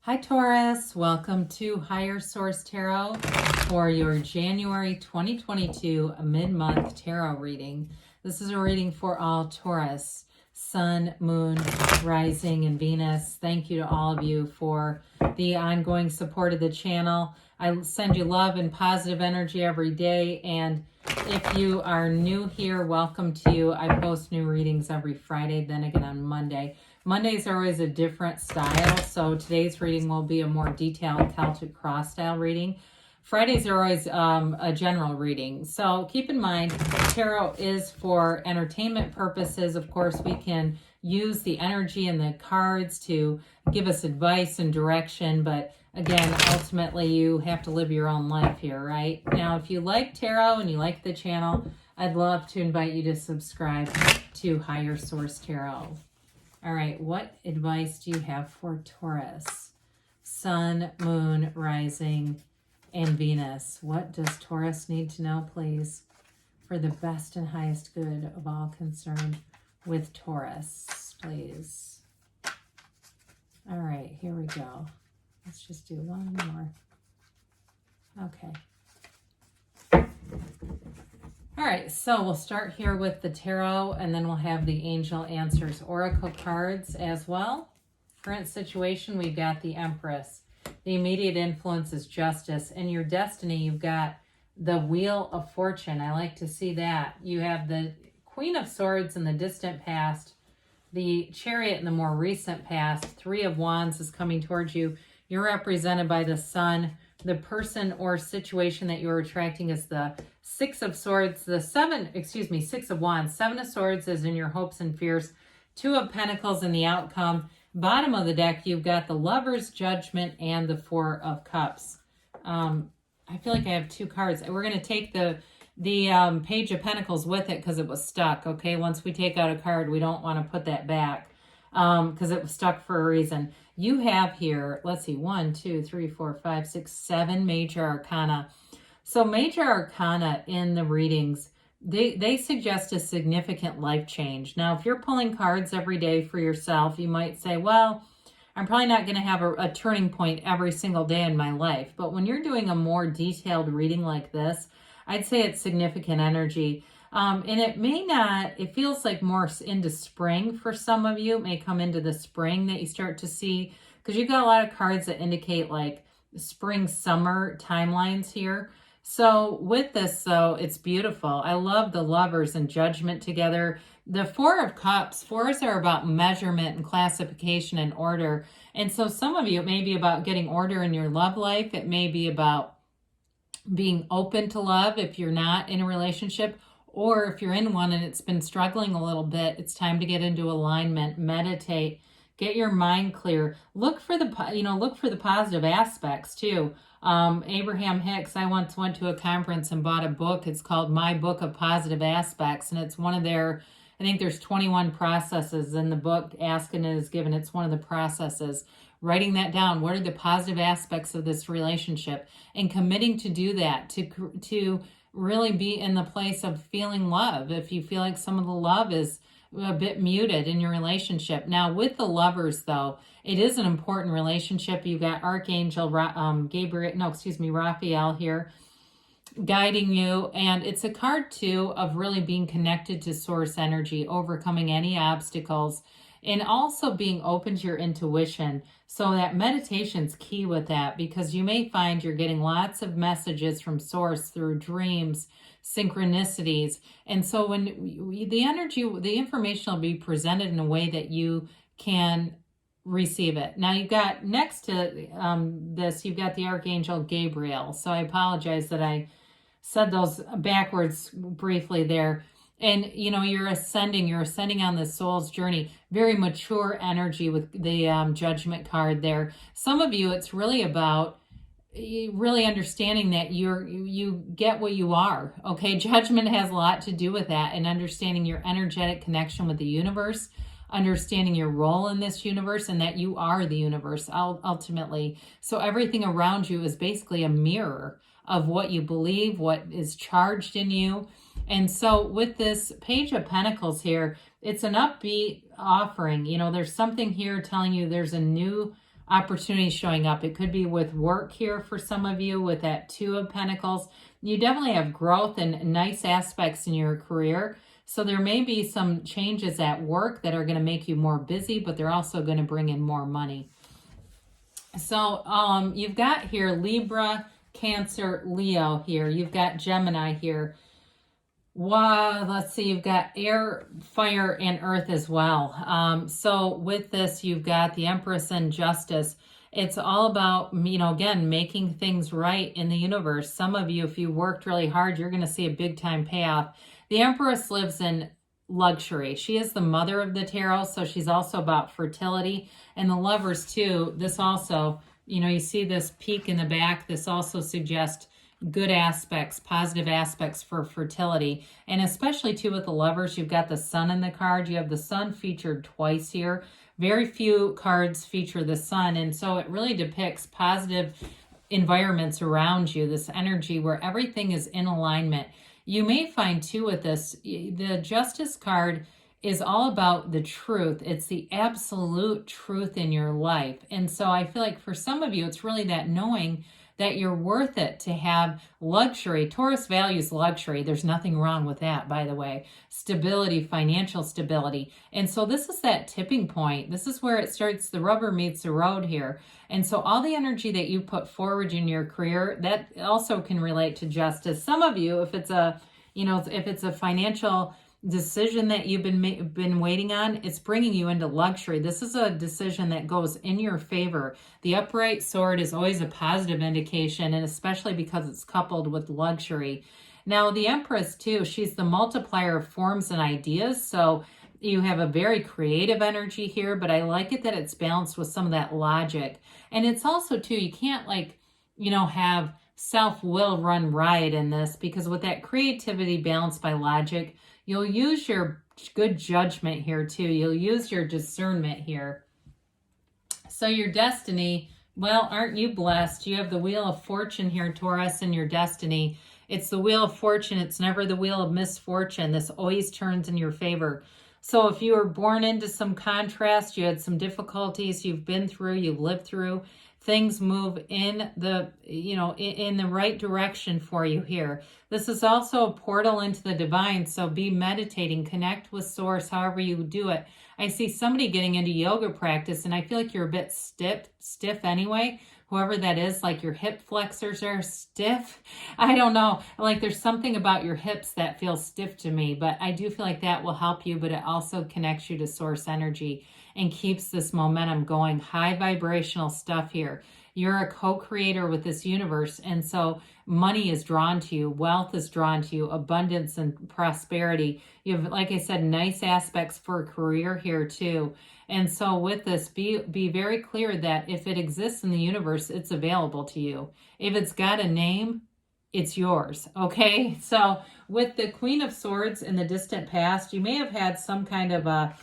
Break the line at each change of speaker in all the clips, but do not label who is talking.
Hi Taurus, welcome to Higher Source Tarot for your January 2022 mid-month tarot reading. This is a reading for all Taurus, Sun, Moon, Rising, and Venus. Thank you to all of you for the ongoing support of the channel. I send you love and positive energy every day, and if you are new here, welcome to you. I post new readings every Friday, then again on Monday. Mondays are always a different style, so today's reading will be a more detailed Celtic cross style reading. Fridays are always a general reading. So keep in mind, tarot is for entertainment purposes. Of course, we can use the energy and the cards to give us advice and direction, but again, ultimately you have to live your own life here, right? Now, if you like tarot and you like the channel, I'd love to invite you to subscribe to Higher Source Tarot. All right, what advice do you have for Taurus? Sun, Moon, Rising, and Venus. What does Taurus need to know, please, for the best and highest good of all concerned with Taurus, please? All right, here we go. Let's just do one more. Okay. All right, so we'll start here with the tarot, and then we'll have the Angel Answers Oracle cards as well. Current situation, we've got the Empress. The immediate influence is justice. In your destiny, you've got the Wheel of Fortune. I like to see that. You have the Queen of Swords in the distant past, the Chariot in the more recent past. Three of Wands is coming towards you. You're represented by the Sun. The person or situation that you're attracting is the Six of Swords, Six of Wands. Seven of Swords is in your hopes and fears. Two of Pentacles in the outcome. Bottom of the deck, you've got the Lover's Judgment and the Four of Cups. I feel like I have two cards. We're going to take the Page of Pentacles with it because it was stuck, okay? Once we take out a card, we don't want to put that back because it was stuck for a reason. You have here, let's see, 1, 2, 3, 4, 5, 6, 7 Major Arcana. So Major Arcana in the readings, they suggest a significant life change. Now, if you're pulling cards every day for yourself, you might say, well, I'm probably not going to have a turning point every single day in my life. But when you're doing a more detailed reading like this, I'd say it's significant energy. And it may not, it feels like more into spring for some of you. It may come into the spring that you start to see, because you've got a lot of cards that indicate like spring, summer timelines here. So with this, though, it's beautiful. I love the Lovers and Judgment together. The Four of Cups, fours are about measurement and classification and order. And so some of you, it may be about getting order in your love life. It may be about being open to love if you're not in a relationship. Or if you're in one and it's been struggling a little bit, it's time to get into alignment, meditate, get your mind clear. Look for the positive aspects too. Abraham Hicks, I once went to a conference and bought a book. It's called My Book of Positive Aspects, and it's one of their, I think there's 21 processes in the book. Ask and It Is Given. It's one of the processes. Writing that down. What are the positive aspects of this relationship? And committing to do that, to really be in the place of feeling love. If you feel like some of the love is a bit muted in your relationship. Now with the Lovers though, it is an important relationship. You've got Archangel Raphael here guiding you. And it's a card too of really being connected to source energy, overcoming any obstacles, and also being open to your intuition. So that meditation's key with that, because you may find you're getting lots of messages from source through dreams, synchronicities. And so when the information will be presented in a way that you can receive it. Now you've got next to this, you've got the Archangel Gabriel. So I apologize that I said those backwards briefly there. And, you're ascending on the soul's journey. Very mature energy with the Judgment card there. Some of you, it's really about really understanding that you get what you are. Okay, Judgment has a lot to do with that, and understanding your energetic connection with the universe, understanding your role in this universe, and that you are the universe ultimately. So everything around you is basically a mirror of what you believe, what is charged in you. And so with this Page of Pentacles here, it's an upbeat offering. There's something here telling you there's a new opportunities showing up. It could be with work here for some of you with that Two of Pentacles. You definitely have growth and nice aspects in your career. So there may be some changes at work that are going to make you more busy, but they're also going to bring in more money. So you've got here Libra, Cancer, Leo here. You've got Gemini here. Wow, let's see, you've got air, fire, and earth as well. So with this, you've got the Empress and Justice. It's all about, you know, again, making things right in the universe. Some of you, if you worked really hard, you're going to see a big time payoff. The Empress lives in luxury. She is the mother of the tarot, so she's also about fertility. And the Lovers too, this also, you know, you see this peak in the back. This also suggests good aspects, positive aspects for fertility. And especially too with the Lovers, you've got the Sun in the card. You have the Sun featured twice here. Very few cards feature the Sun, and so it really depicts positive environments around you, this energy where everything is in alignment. You may find too with this, the Justice card is all about the truth. It's the absolute truth in your life. And so I feel like for some of you, it's really that knowing that you're worth it to have luxury. Taurus values luxury. There's nothing wrong with that, by the way. Stability, financial stability. And so this is that tipping point. This is where it starts, the rubber meets the road here. And so all the energy that you put forward in your career, that also can relate to justice. Some of you, if it's a, you know, if it's a financial decision that you've been waiting on, it's bringing you into luxury. This is a decision that goes in your favor. The upright sword is always a positive indication, and especially because it's coupled with luxury. Now the Empress too, she's the multiplier of forms and ideas, so you have a very creative energy here, but I like it that it's balanced with some of that logic. And it's also too, you can't, like, you know, have self-will run riot in this, because with that creativity balanced by logic, you'll use your good judgment here too. You'll use your discernment here. So your destiny, well, aren't you blessed? You have the Wheel of Fortune here, Taurus, in your destiny. It's the Wheel of Fortune. It's never the Wheel of Misfortune. This always turns in your favor. So if you were born into some contrast, you had some difficulties you've been through, you've lived through, things move in the, you know, in the right direction for you here. This is also a portal into the divine, so be meditating, connect with source, however you do it. I see somebody getting into yoga practice, and I feel like you're a bit stiff anyway. Whoever that is, like your hip flexors are stiff. I don't know. Like there's something about your hips that feels stiff to me, but I do feel like that will help you, but it also connects you to source energy and keeps this momentum going. High vibrational stuff here. You're a co-creator with this universe, and so money is drawn to you, wealth is drawn to you, abundance and prosperity. You have, like I said, nice aspects for a career here too. And so with this, be very clear that if it exists in the universe, it's available to you. If it's got a name, it's yours, okay? So with the Queen of Swords in the distant past, you may have had some kind of a,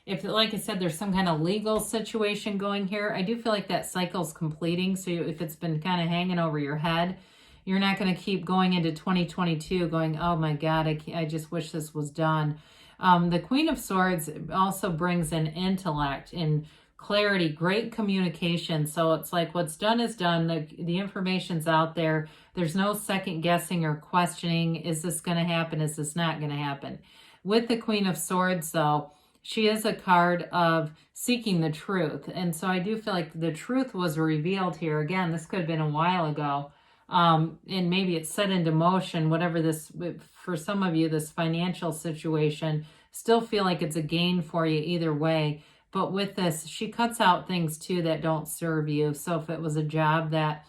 if, like I said, there's some kind of legal situation going here. I do feel like that cycle's completing. So if it's been kind of hanging over your head, you're not going to keep going into 2022 going, oh my God, I just wish this was done. The Queen of Swords also brings in intellect and clarity, great communication. So it's like what's done is done. The information's out there. There's no second guessing or questioning. Is this going to happen? Is this not going to happen? With the Queen of Swords, though, she is a card of seeking the truth. And so I do feel like the truth was revealed here. Again, this could have been a while ago. And maybe it's set into motion, whatever this, for some of you, this financial situation, still feel like it's a gain for you either way. But with this, she cuts out things too that don't serve you. So if it was a job that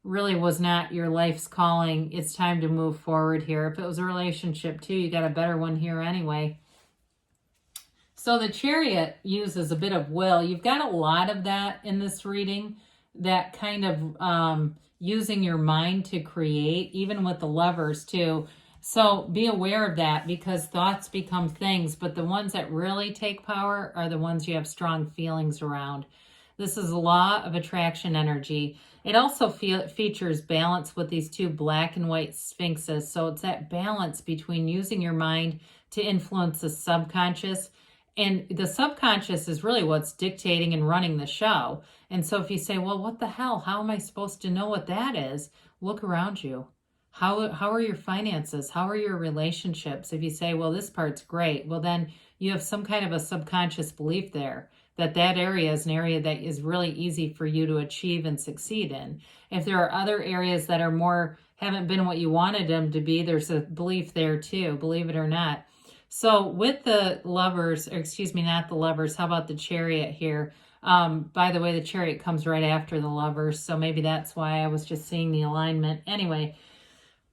really was not your life's calling, it's time to move forward here. If it was a relationship too, you got a better one here anyway. So the Chariot uses a bit of will. You've got a lot of that in this reading, that kind of using your mind to create, even with the Lovers too. So be aware of that, because thoughts become things, but the ones that really take power are the ones you have strong feelings around. This is a law of attraction energy. It also features balance with these two black and white sphinxes. So it's that balance between using your mind to influence the subconscious And the subconscious is really what's dictating and running the show. And so if you say, well, what the hell? How am I supposed to know what that is? Look around you. How are your finances? How are your relationships? If you say, well, this part's great, well, then you have some kind of a subconscious belief there that that area is an area that is really easy for you to achieve and succeed in. If there are other areas that are more, haven't been what you wanted them to be, there's a belief there too, believe it or not. So with the Lovers, or excuse me, not the Lovers, how about the Chariot here? By the way, the Chariot comes right after the Lovers, so maybe that's why I was just seeing the alignment. Anyway,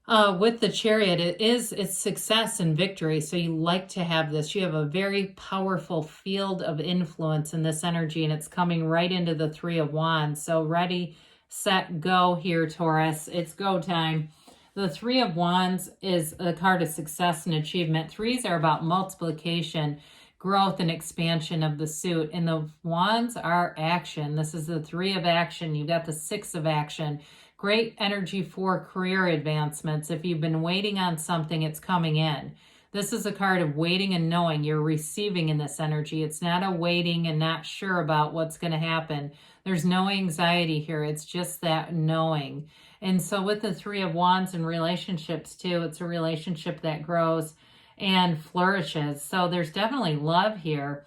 with the Chariot, it's success and victory. So you like to have this. You have a very powerful field of influence in this energy, and it's coming right into the Three of Wands. So ready, set, go here, Taurus. It's go time. The Three of Wands is a card of success and achievement. Threes are about multiplication, growth, and expansion of the suit. And the Wands are action. This is the Three of action. You've got the Six of action. Great energy for career advancements. If you've been waiting on something, it's coming in. This is a card of waiting and knowing. You're receiving in this energy. It's not a waiting and not sure about what's going to happen. There's no anxiety here. It's just that knowing. And so with the Three of Wands and relationships too, it's a relationship that grows and flourishes. So there's definitely love here.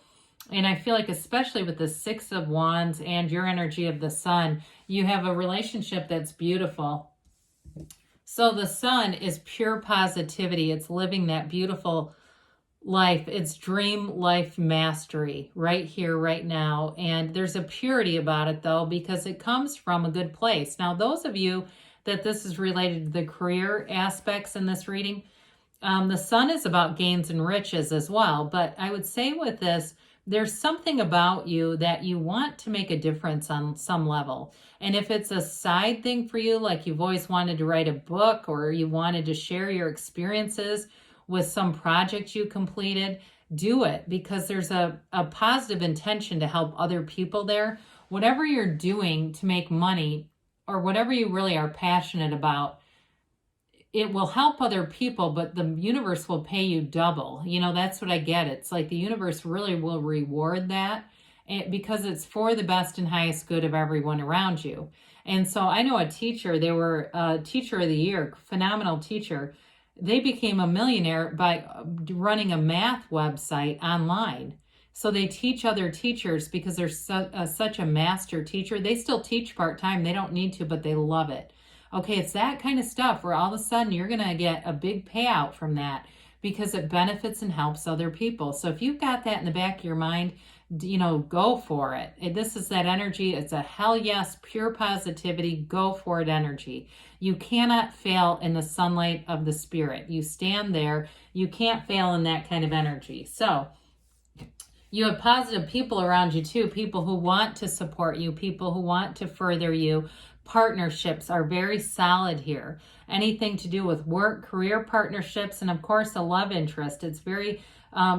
And I feel like especially with the Six of Wands and your energy of the Sun, you have a relationship that's beautiful. So the Sun is pure positivity. It's living that beautiful life. It's dream life mastery right here, right now. And there's a purity about it though, because it comes from a good place. Now, those of you that this is related to the career aspects in this reading, the Sun is about gains and riches as well. But I would say with this, there's something about you that you want to make a difference on some level. And if it's a side thing for you, like you've always wanted to write a book or you wanted to share your experiences with some project you completed, do it, because there's a positive intention to help other people there. Whatever you're doing to make money or whatever you really are passionate about, it will help other people, but the universe will pay you double. You know, that's what I get. It's like the universe really will reward that because it's for the best and highest good of everyone around you. And so I know a teacher, they were a teacher of the year, phenomenal teacher. They became a millionaire by running a math website online. So they teach other teachers because they're such a master teacher. They still teach part-time. They don't need to, but they love it. Okay, it's that kind of stuff where all of a sudden you're going to get a big payout from that because it benefits and helps other people. So if you've got that in the back of your mind, you know, go for it. This is that energy. It's a hell yes, pure positivity, go for it energy. You cannot fail in the sunlight of the spirit. You stand there. You can't fail in that kind of energy. So you have positive people around you too, people who want to support you, people who want to further you. Partnerships are very solid here. Anything to do with work, career partnerships, and of course a love interest. It's very,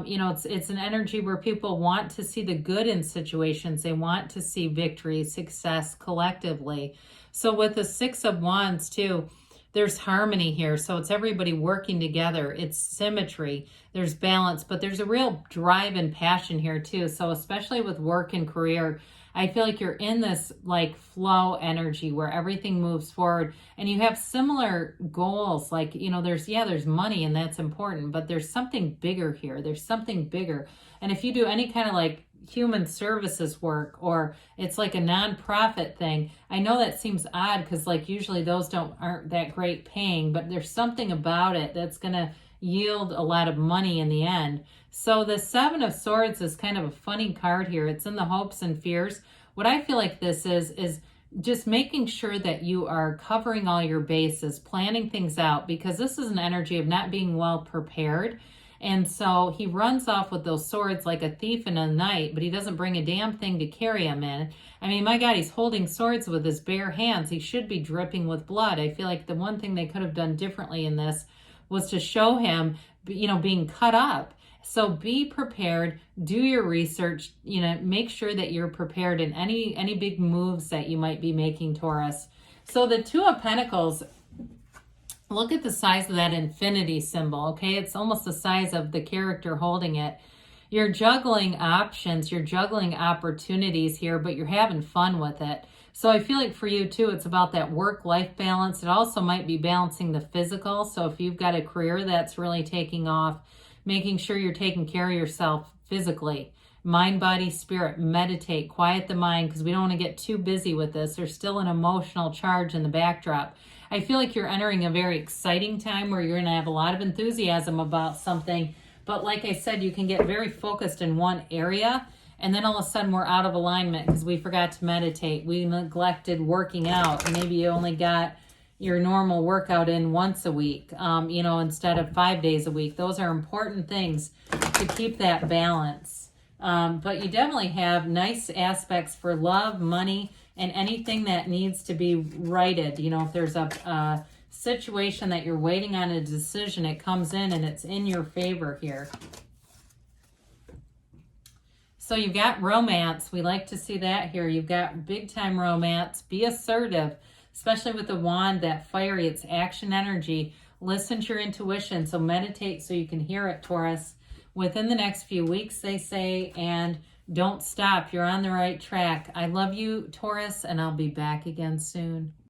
you know, it's an energy where people want to see the good in situations. They want to see victory, success collectively. So with the Six of Wands too, there's harmony here. So it's everybody working together. It's symmetry. There's balance, but there's a real drive and passion here too. So especially with work and career, I feel like you're in this like flow energy where everything moves forward and you have similar goals. Like, you know, there's money and that's important, but there's something bigger here. There's something bigger. And if you do any kind of like human services work or it's like a nonprofit thing, I know that seems odd because like usually those aren't that great paying, but there's something about it that's going to yield a lot of money in the end. So the Seven of Swords is kind of a funny card here. It's in the hopes and fears. What I feel like this is just making sure that you are covering all your bases, planning things out, because this is an energy of not being well prepared. And so he runs off with those swords like a thief in a night, but he doesn't bring a damn thing to carry him in. I mean, my God, he's holding swords with his bare hands. He should be dripping with blood. I feel like the one thing they could have done differently in this was to show him, you know, being cut up. So be prepared, do your research, you know, make sure that you're prepared in any big moves that you might be making, Taurus. So the Two of Pentacles, look at the size of that infinity symbol, okay? It's almost the size of the character holding it. You're juggling options, you're juggling opportunities here, but you're having fun with it. So I feel like for you too, it's about that work-life balance. It also might be balancing the physical. So if you've got a career that's really taking off, making sure you're taking care of yourself physically, mind, body, spirit, meditate, quiet the mind, because we don't want to get too busy with this. There's still an emotional charge in the backdrop. I feel like you're entering a very exciting time where you're going to have a lot of enthusiasm about something. But like I said, you can get very focused in one area, and then all of a sudden we're out of alignment because we forgot to meditate. We neglected working out. Maybe you only got your normal workout in once a week, instead of 5 days a week. Those are important things to keep that balance. But you definitely have nice aspects for love, money, and anything that needs to be righted. If there's a situation that you're waiting on a decision, it comes in and it's in your favor here. So you've got romance. We like to see that here. You've got big time romance. Be assertive, especially with the wand, that fiery, it's action energy. Listen to your intuition. So meditate so you can hear it, Taurus. Within the next few weeks, they say, and don't stop. You're on the right track. I love you, Taurus, and I'll be back again soon.